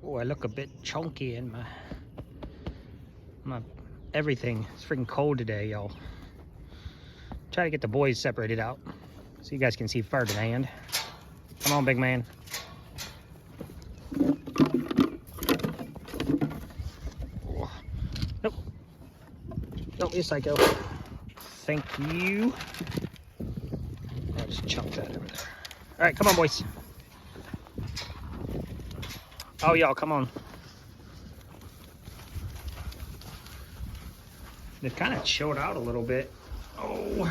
Oh, I look a bit chunky in my everything. It's freaking cold today, y'all. Try to get the boys separated out so you guys can see Ferdinand. Come on, big man. Nope. Don't be a psycho. Thank you. I'll just chunk that over there. All right, come on, boys. Oh, y'all, come on. They've kind of chilled out a little bit. Oh.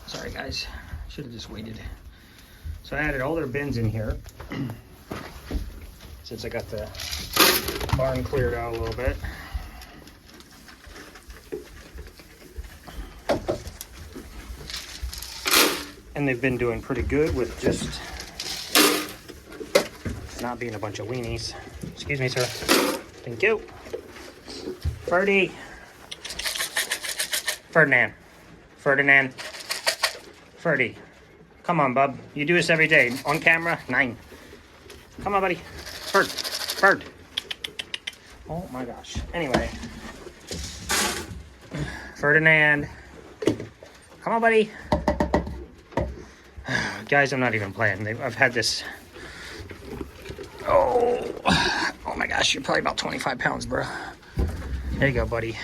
Sorry, guys. Should have just waited. So I added all their bins in here. Since I got the barn cleared out a little bit. And they've been doing pretty good with just not being a bunch of weenies. Excuse me, sir. Thank you. Ferdi. Ferdinand. Ferdinand. Ferdi. Come on, bub. You do this every day. On camera, 9. Come on, buddy. Ferd. Ferd. Oh my gosh. Anyway. Ferdinand. Come on, buddy. Guys, I'm not even playing. I've had this. Oh my gosh, you're probably about 25 pounds, bro. There you go, buddy.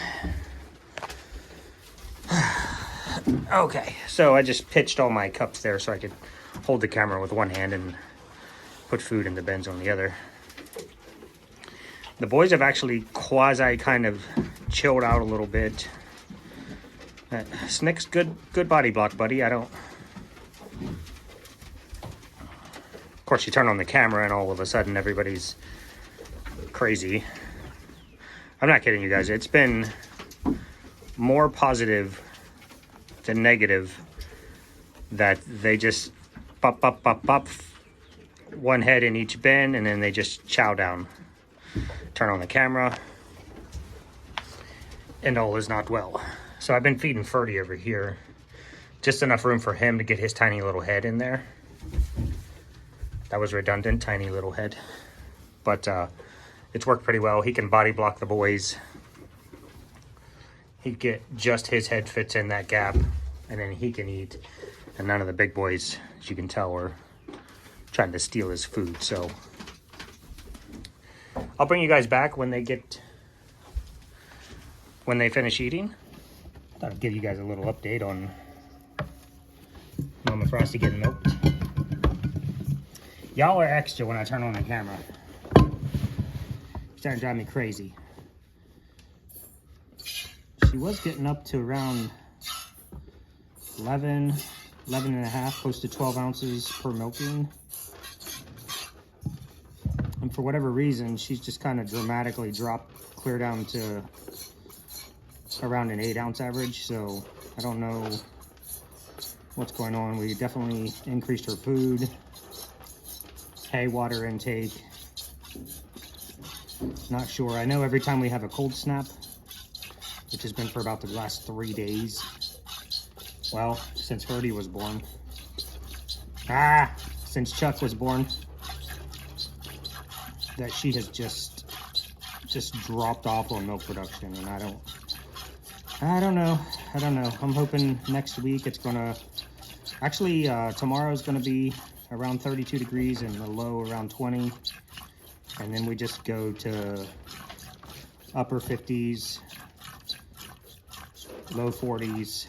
Okay, so I just pitched all my cups there so I could hold the camera with one hand and put food in the bins on the other. The boys have actually quasi kind of chilled out a little bit. Snick's good body block, buddy. I don't. Of course, you turn on the camera and all of a sudden everybody's crazy. I'm not kidding you guys. It's been more positive than negative that they just pop, one head in each bin and then they just chow down. Turn on the camera and all is not well. So I've been feeding Ferdi over here. Just enough room for him to get his tiny little head in there. That was redundant, tiny little head. But it's worked pretty well. He can body block the boys. He'd get just his head fits in that gap, and then he can eat. And none of the big boys, as you can tell, are trying to steal his food. So I'll bring you guys back when they finish eating. I thought I'd give you guys a little update on Mama Frosty getting milked. Y'all are extra when I turn on the camera. It's starting to drive me crazy. She was getting up to around 11 and a half, close to 12 ounces per milking. And for whatever reason, she's just kind of dramatically dropped clear down to around an 8 ounce average. So I don't know what's going on. We definitely increased her food. Hay, water intake. Not sure. I know every time we have a cold snap, which has been for about the last 3 days. Well, since Ferdi was born. Since Chuck was born. That she has just dropped off on milk production, and I don't know. I'm hoping next week it's gonna, actually tomorrow's gonna be around 32 degrees and the low around 20, and then we just go to upper 50s, low 40s.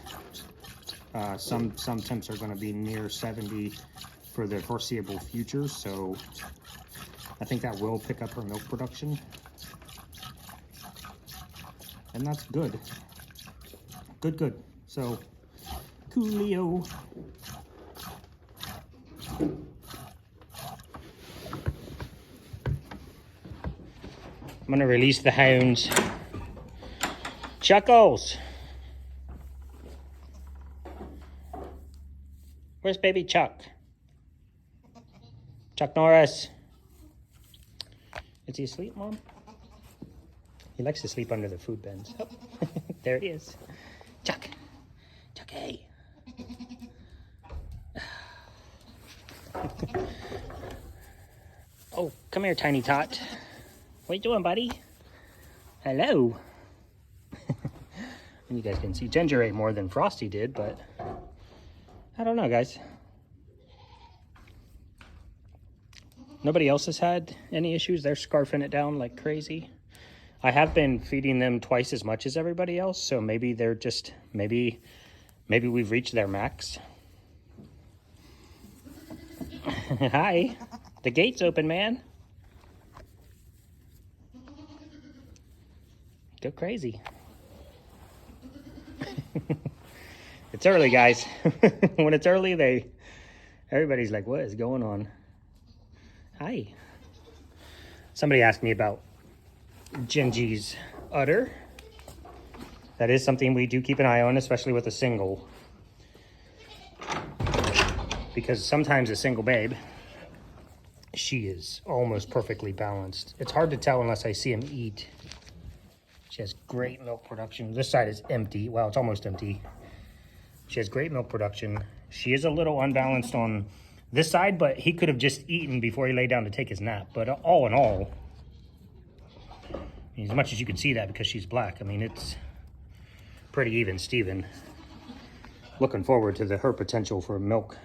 Some temps are going to be near 70 for the foreseeable future, so I think that will pick up her milk production, and that's good. Good. So coolio. I'm gonna release the hounds. Chuckles! Where's baby Chuck? Chuck Norris. Is he asleep, Mom? He likes to sleep under the food bins. Oh, there he is. Chuck. Chuck, hey. Oh, come here, tiny tot. What you doing, buddy? Hello. And you guys can see Ginger ate more than Frosty did, but I don't know, guys. Nobody else has had any issues. They're scarfing it down like crazy. I have been feeding them twice as much as everybody else, so maybe they're just, maybe we've reached their max. Hi. The gate's open, man. Go crazy. It's early, guys. When it's early, everybody's like, what is going on? Hi. Somebody asked me about Gingy's udder. That is something we do keep an eye on, especially with a single. Because sometimes a single babe, she is almost perfectly balanced. It's hard to tell unless I see him eat. She has great milk production. This side is empty. Well, it's almost empty. She has great milk production. She is a little unbalanced on this side, but he could have just eaten before he lay down to take his nap. But all in all, as much as you can see that because she's black, I mean, it's pretty even Steven. Looking forward to her potential for milk.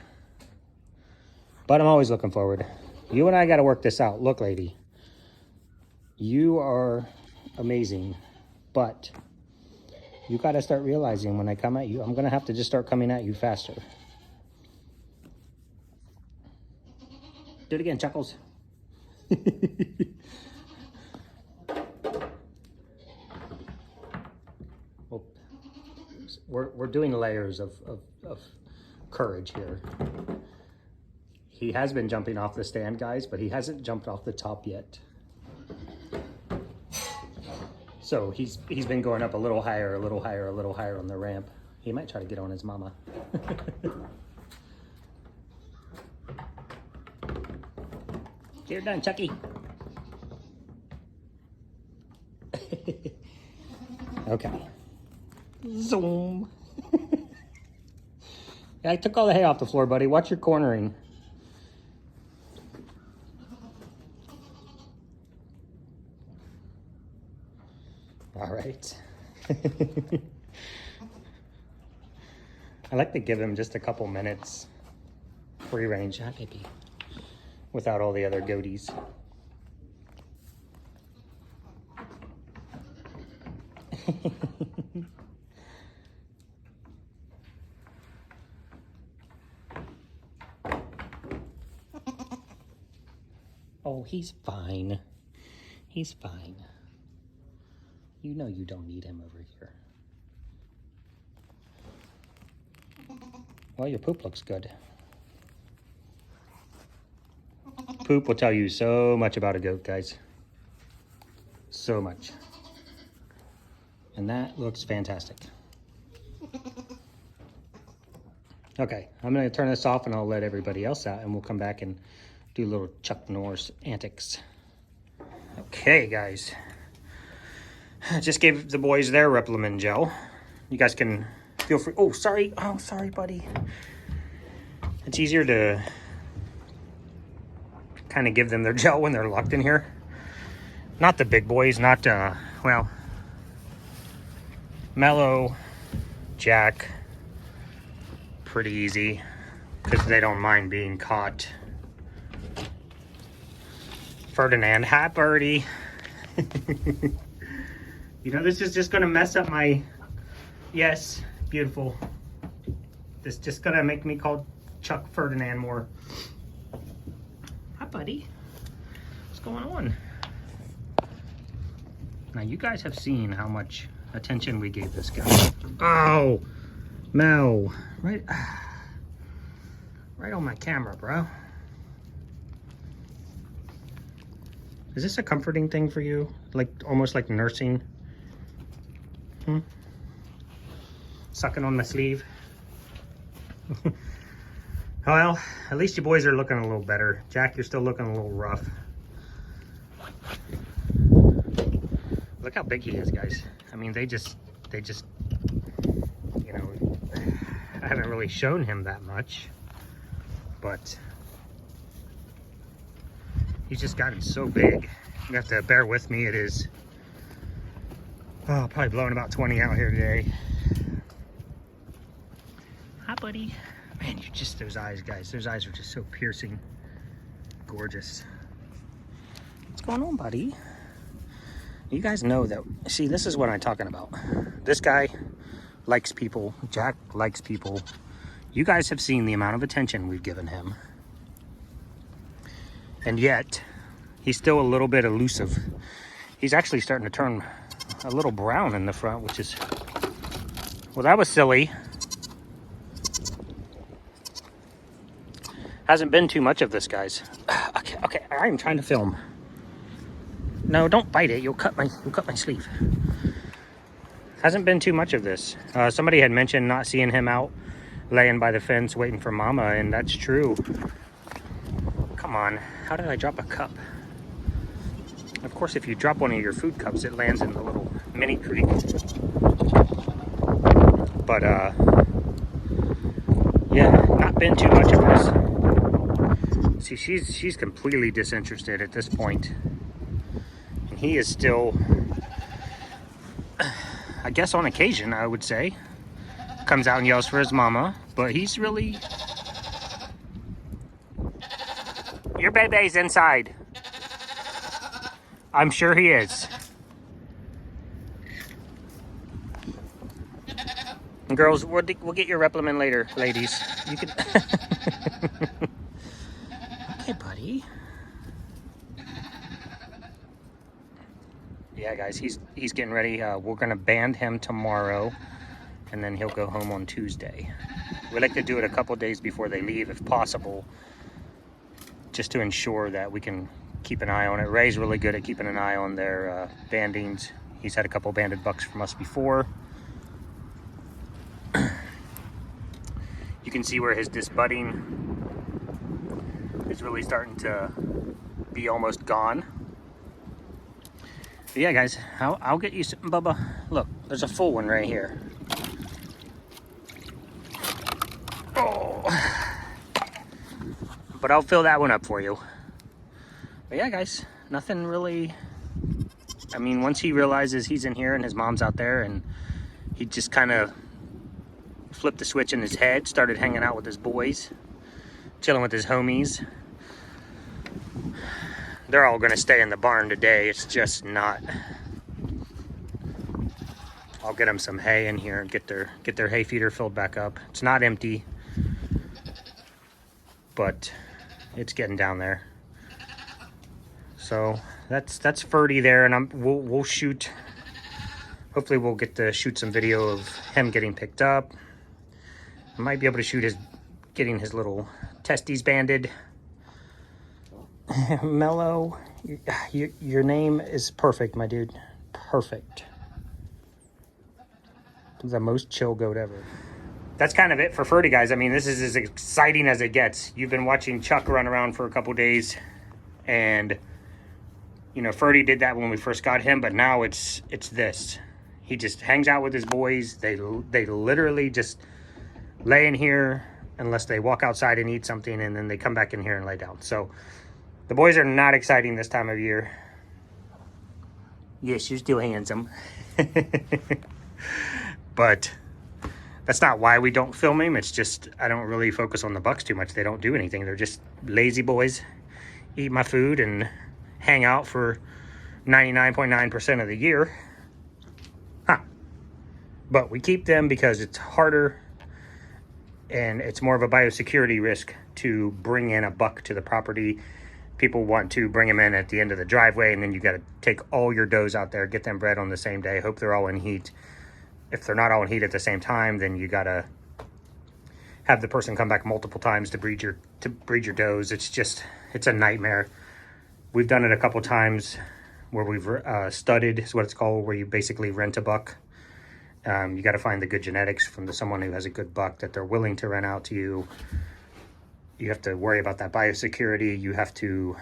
But I'm always looking forward. You and I got to work this out. Look, lady, you are amazing, but you got to start realizing when I come at you, I'm going to have to just start coming at you faster. Do it again, Chuckles. Well, we're doing layers of courage here. He has been jumping off the stand, guys, but he hasn't jumped off the top yet. So he's been going up a little higher, a little higher, a little higher on the ramp. He might try to get on his mama. You're done, Chucky. Okay. Zoom. I took all the hay off the floor, buddy. Watch your cornering. All right. I like to give him just a couple minutes free range, huh, baby? Without all the other goatees. Oh, he's fine. He's fine. You know you don't need him over here. Well, your poop looks good. Poop will tell you so much about a goat, guys. So much. And that looks fantastic. Okay, I'm going to turn this off and I'll let everybody else out and we'll come back and do little Chuck Norris antics. Okay, guys. I just gave the boys their Replimon gel. You guys can feel free. Oh, sorry. Oh, sorry, buddy. It's easier to kind of give them their gel when they're locked in here. Not the big boys, not, well, Mellow, Jack, pretty easy because they don't mind being caught. Ferdinand, hi, birdie. You know, this is just going to mess up my... Yes, beautiful. This just going to make me call Chuck Ferdinand more. Hi, buddy. What's going on? Now, you guys have seen how much attention we gave this guy. Oh, Mel. Right on my camera, bro. Is this a comforting thing for you? Like, almost like nursing? Sucking on my sleeve. Well, at least you boys are looking a little better. Jack, you're still looking a little rough. Look how big he is, guys. I mean, they just, you know, I haven't really shown him that much, but He's just gotten so big. You have to bear with me. It is probably blowing about 20 out here today. Hi, buddy. Man, you just, those eyes, guys. Those eyes are just so piercing. Gorgeous. What's going on, buddy? You guys know that, see, this is what I'm talking about. This guy likes people. Jack likes people. You guys have seen the amount of attention we've given him. And yet, he's still a little bit elusive. He's actually starting to turn a little brown in the front, which is, well, that was silly. Hasn't been too much of this, guys. Okay, I'm trying to film. No, don't bite it. You'll cut my sleeve. Hasn't been too much of this. Somebody had mentioned not seeing him out laying by the fence waiting for mama, and that's true. Come on, how did I drop a cup? Of course, if you drop one of your food cups, it lands in the little mini creek. But yeah, not been too much of this. See, she's completely disinterested at this point. And he is still, I guess on occasion, I would say, comes out and yells for his mama, but he's really, your baby's inside. I'm sure he is. And girls, we'll get your replimand later, ladies. You can. Okay, buddy. Yeah, guys, he's getting ready. We're gonna band him tomorrow, and then he'll go home on Tuesday. We like to do it a couple days before they leave, if possible, just to ensure that we can keep an eye on it. Ray's really good at keeping an eye on their bandings. He's had a couple banded bucks from us before. You can see where his disbudding is really starting to be almost gone. But yeah, guys, I'll get you some, Bubba. Look, there's a full one right here. Oh. But I'll fill that one up for you. But yeah, guys, nothing really. I mean, once he realizes he's in here and his mom's out there, and he just kind of flipped the switch in his head, started hanging out with his boys, chilling with his homies. They're all gonna stay in the barn today. It's just not. I'll get them some hay in here and get their hay feeder filled back up. It's not empty, but it's getting down there. So that's Ferdi there, and we'll shoot. Hopefully we'll get to shoot some video of him getting picked up. I might be able to getting his little testes banded. Mellow, your name is perfect, my dude. Perfect. The most chill goat ever. That's kind of it for Ferdi, guys. I mean, this is as exciting as it gets. You've been watching Chuck run around for a couple days, and you know, Ferdi did that when we first got him, but now it's this. He just hangs out with his boys. They literally just lay in here unless they walk outside and eat something, and then they come back in here and lay down. So the boys are not exciting this time of year. Yes, you're still handsome. But that's not why we don't film him. It's just I don't really focus on the bucks too much. They don't do anything. They're just lazy boys. Eat my food and hang out for 99.9% of the year. But we keep them because it's harder and it's more of a biosecurity risk to bring in a buck to the property. People want to bring them in at the end of the driveway, and then you got to take all your does out there, get them bred on the same day, hope they're all in heat. If they're not all in heat at the same time, then you got to have the person come back multiple times to breed your does. It's a nightmare. We've done it a couple times where we've studded is what it's called, where you basically rent a buck. You got to find the good genetics from someone who has a good buck that they're willing to rent out to you. You have to worry about that biosecurity. You have to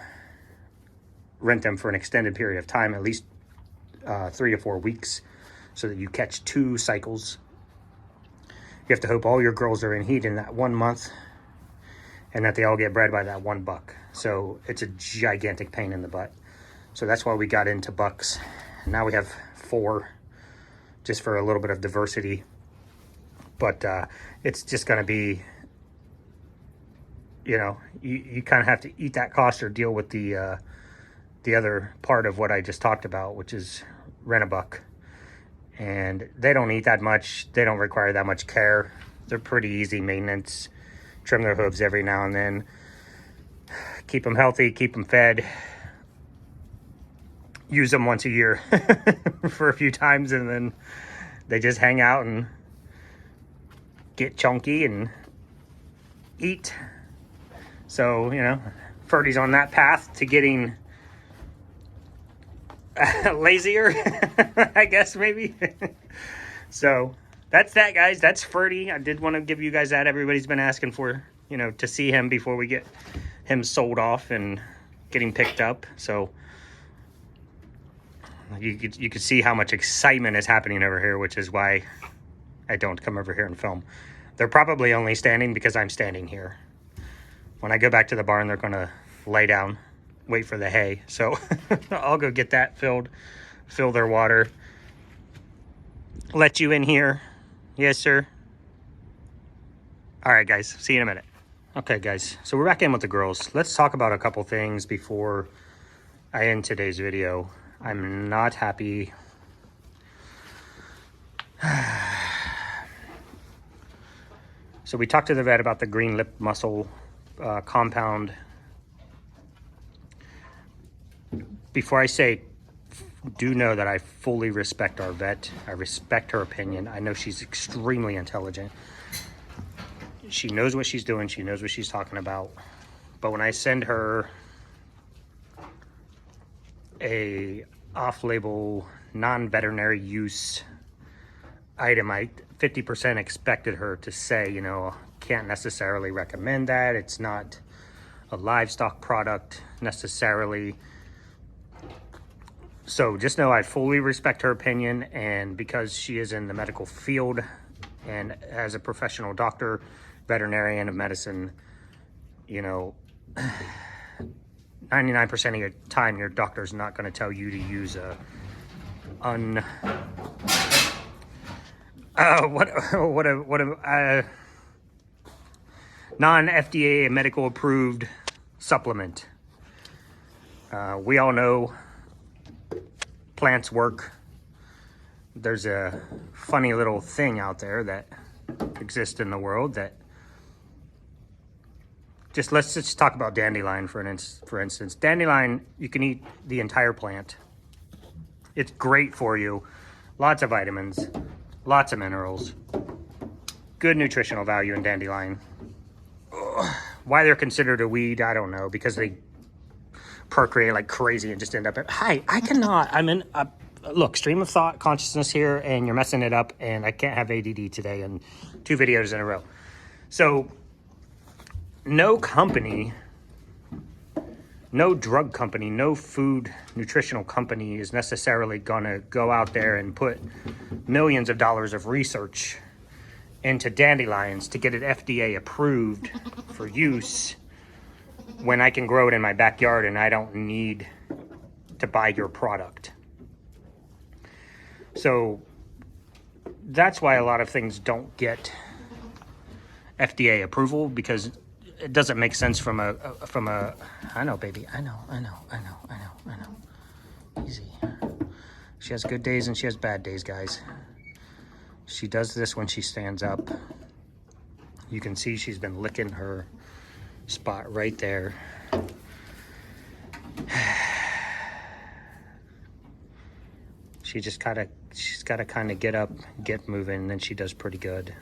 rent them for an extended period of time, at least 3 to 4 weeks, so that you catch 2 cycles. You have to hope all your girls are in heat in that 1 month and that they all get bred by that one buck. So it's a gigantic pain in the butt. So that's why we got into bucks. Now we have 4, just for a little bit of diversity. But it's just going to be, you know, you kind of have to eat that cost or deal with the other part of what I just talked about, which is rent a buck. And they don't eat that much. They don't require that much care. They're pretty easy maintenance. Trim their hooves every now and then. Keep them healthy, keep them fed. Use them once a year for a few times, and then they just hang out and get chunky and eat. So, you know, Ferdi's on that path to getting lazier, I guess, maybe. So that's that, guys. That's Ferdi. I did want to give you guys that. Everybody's been asking for, you know, to see him before we get him sold off and getting picked up. So you could see how much excitement is happening over here, which is why I don't come over here and film. They're probably only standing because I'm standing here. When I go back to the barn, they're going to lay down, wait for the hay. So I'll go get that filled, fill their water. Let you in here. Yes, sir. All right, guys. See you in a minute. Okay, guys. So we're back in with the girls. Let's talk about a couple things before I end today's video. I'm not happy. So we talked to the vet about the green lip muscle compound. Before I say, do know that I fully respect our vet. I respect her opinion. I know she's extremely intelligent. She knows what she's doing. She knows what she's talking about. But when I send her a off-label, non-veterinary use item, I 50% expected her to say, you know, can't necessarily recommend that. It's not a livestock product necessarily. So just know I fully respect her opinion, and because she is in the medical field and as a professional doctor, veterinarian of medicine, you know, 99% of your time, your doctor's not going to tell you to use a non-FDA medical approved supplement. We all know plants work. There's a funny little thing out there that exists in the world that let's just talk about dandelion for instance. Dandelion, you can eat the entire plant. It's great for you. Lots of vitamins, lots of minerals, good nutritional value in dandelion. Why they're considered a weed, I don't know, because they procreate like crazy and just end up at, hi, I cannot, I'm in a, look, stream of thought consciousness here, and you're messing it up, and I can't have ADD today and 2 videos in a row. So no company, no drug company, no food nutritional company is necessarily gonna go out there and put millions of dollars of research into dandelions to get it FDA approved for use when I can grow it in my backyard and I don't need to buy your product. So that's why a lot of things don't get FDA approval, because it doesn't make sense from a I know, baby, I know. Easy. She has good days and she has bad days, guys. She does this when she stands up. You can see she's been licking her spot right there. She's got to kind of get up, get moving, and then she does pretty good.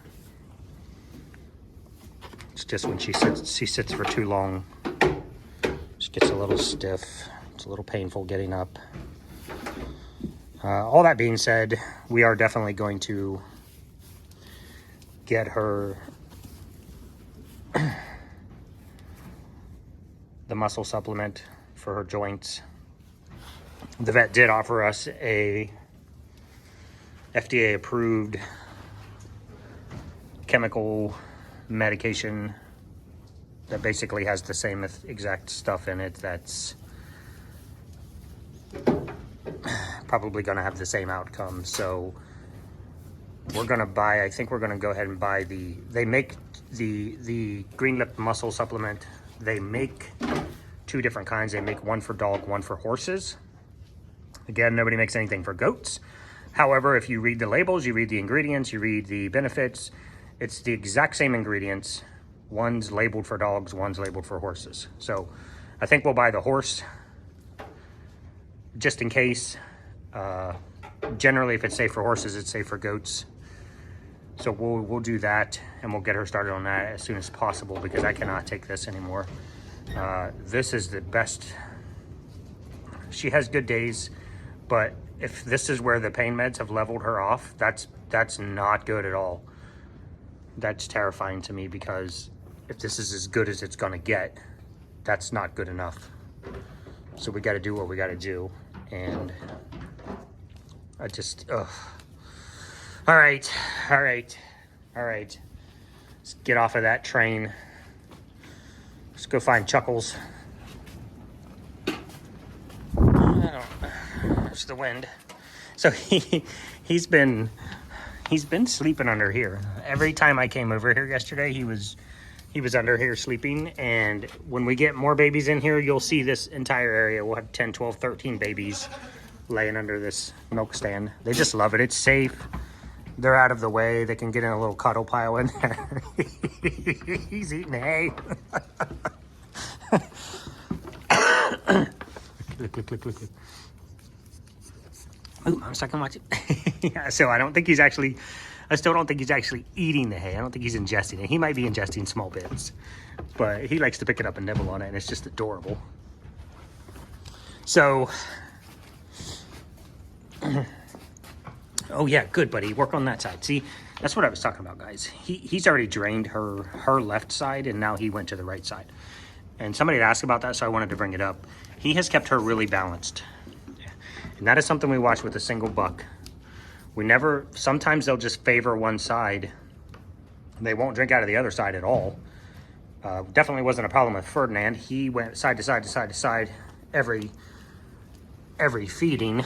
It's just when she sits for too long, she gets a little stiff. It's a little painful getting up. All that being said, we are definitely going to get her the muscle supplement for her joints. The vet did offer us a FDA approved chemical medication that basically has the same exact stuff in it that's probably going to have the same outcome. So we're going to buy, I think we're going to go ahead and buy they make the green lip muscle supplement. They make 2 different kinds. They make one for dog, one for horses. Again, nobody makes anything for goats. However, if you read the labels, you read the ingredients, you read the benefits, it's the exact same ingredients. One's labeled for dogs, one's labeled for horses. So I think we'll buy the horse just in case. Generally, if it's safe for horses, it's safe for goats. So we'll do that, and we'll get her started on that as soon as possible, because I cannot take this anymore. This is the best. She has good days, but if this is where the pain meds have leveled her off, that's not good at all. That's terrifying to me, because if this is as good as it's gonna get, that's not good enough. So we gotta do what we gotta do. And I just, ugh. All right. Let's get off of that train. Let's go find Chuckles. There's the wind. So he's been sleeping under here. Every time I came over here yesterday, he was under here sleeping. And when we get more babies in here, you'll see this entire area. We'll have 10, 12, 13 babies laying under this milk stand. They just love it. It's safe. They're out of the way. They can get in a little cuddle pile in there. He's eating hay. Look. Ooh, I'm stuck and watch it. Yeah, so I still don't think he's actually eating the hay. I don't think he's ingesting it. He might be ingesting small bits, but he likes to pick it up and nibble on it, and it's just adorable. So, oh yeah, good, buddy. Work on that side. See, that's what I was talking about, guys. He's already drained her left side, and now he went to the right side. And somebody had asked about that, so I wanted to bring it up. He has kept her really balanced. And that is something we watch with a single buck. Sometimes they'll just favor one side. They won't drink out of the other side at all. Definitely wasn't a problem with Ferdinand. He went side to side to side to side every feeding.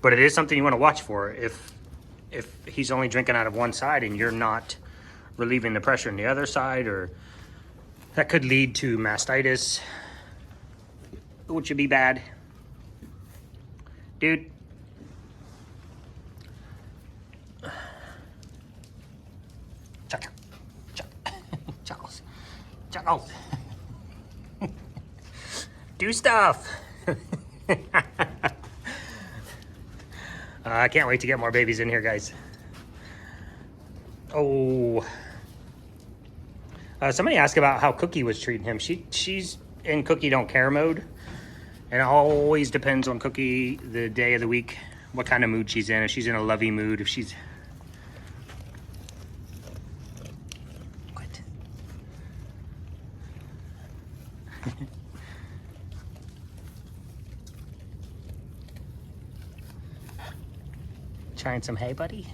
But it is something you want to watch for. If he's only drinking out of one side and you're not relieving the pressure in the other side, or that could lead to mastitis, which would be bad. Dude. Chuckles. Do stuff. I can't wait to get more babies in here, guys. Oh. Somebody asked about how Cookie was treating him. She's in Cookie don't care mode. And it always depends on Cookie, the day of the week, what kind of mood she's in. If she's in a lovey mood, if she's... Quit. Trying some hay, buddy?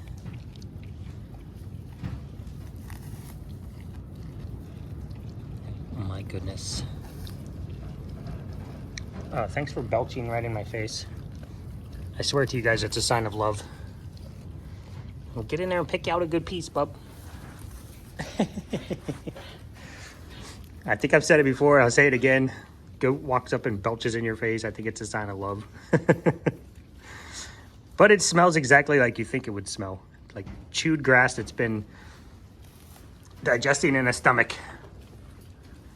Oh my goodness. Thanks for belching right in my face. I swear to you guys, it's a sign of love. Well, get in there and pick out a good piece, bub. I think I've said it before. I'll say it again. Goat walks up and belches in your face. I think it's a sign of love. But it smells exactly like you think it would smell. Like chewed grass that's been digesting in a stomach.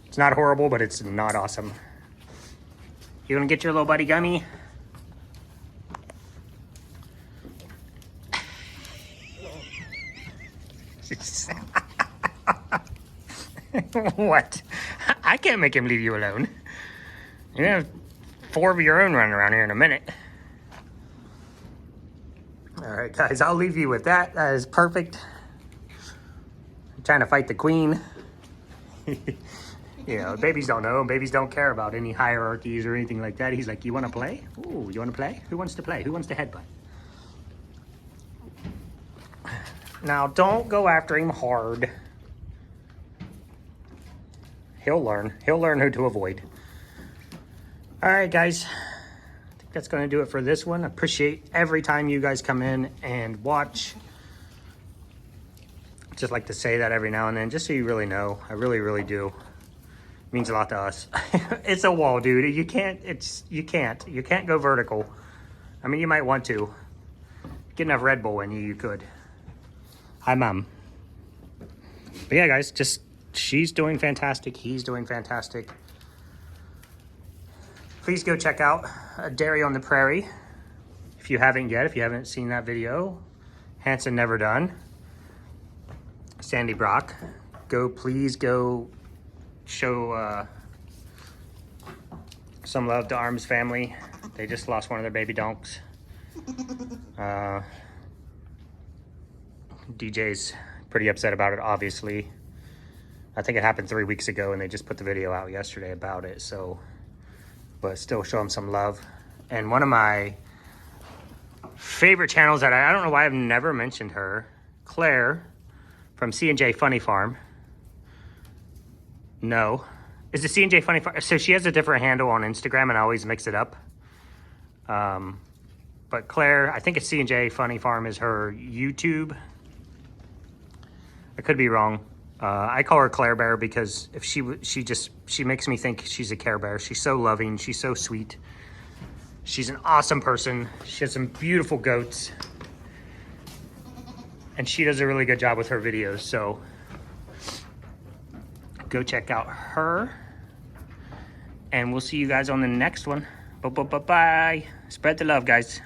It's not horrible, but it's not awesome. You gonna get your little buddy gummy? What? I can't make him leave you alone. You're gonna have 4 of your own running around here in a minute. All right, guys, I'll leave you with that. That is perfect. I'm trying to fight the queen. You know, babies don't know. Babies don't care about any hierarchies or anything like that. He's like, you want to play? Ooh, you want to play? Who wants to play? Who wants to headbutt? Now, don't go after him hard. He'll learn. He'll learn who to avoid. All right, guys. I think that's going to do it for this one. I appreciate every time you guys come in and watch. Just like to say that every now and then, just so you really know. I really, really do. It means a lot to us. It's a wall, dude. You can't go vertical. I mean, you might want to. Get enough Red Bull in you, you could. Hi, Mom. But yeah, guys, just she's doing fantastic. He's doing fantastic. Please go check out Dairy on the Prairie if you haven't yet. If you haven't seen that video, Hanson Never Done. Sandy Brock, please go show some love to Arms family. They just lost one of their baby donks. DJ's pretty upset about it, obviously. I think it happened 3 weeks ago and they just put the video out yesterday about it, so, but still show them some love. And one of my favorite channels that I don't know why I've never mentioned her, Claire, from C&J Funny Farm. No. Is it C&J Funny Farm? So she has a different handle on Instagram and I always mix it up. But Claire, I think it's C&J Funny Farm is her YouTube. I could be wrong. I call her Claire Bear because if she makes me think she's a Care Bear. She's so loving. She's so sweet. She's an awesome person. She has some beautiful goats. And she does a really good job with her videos, so go check out her. And we'll see you guys on the next one. Bye. Spread the love, guys.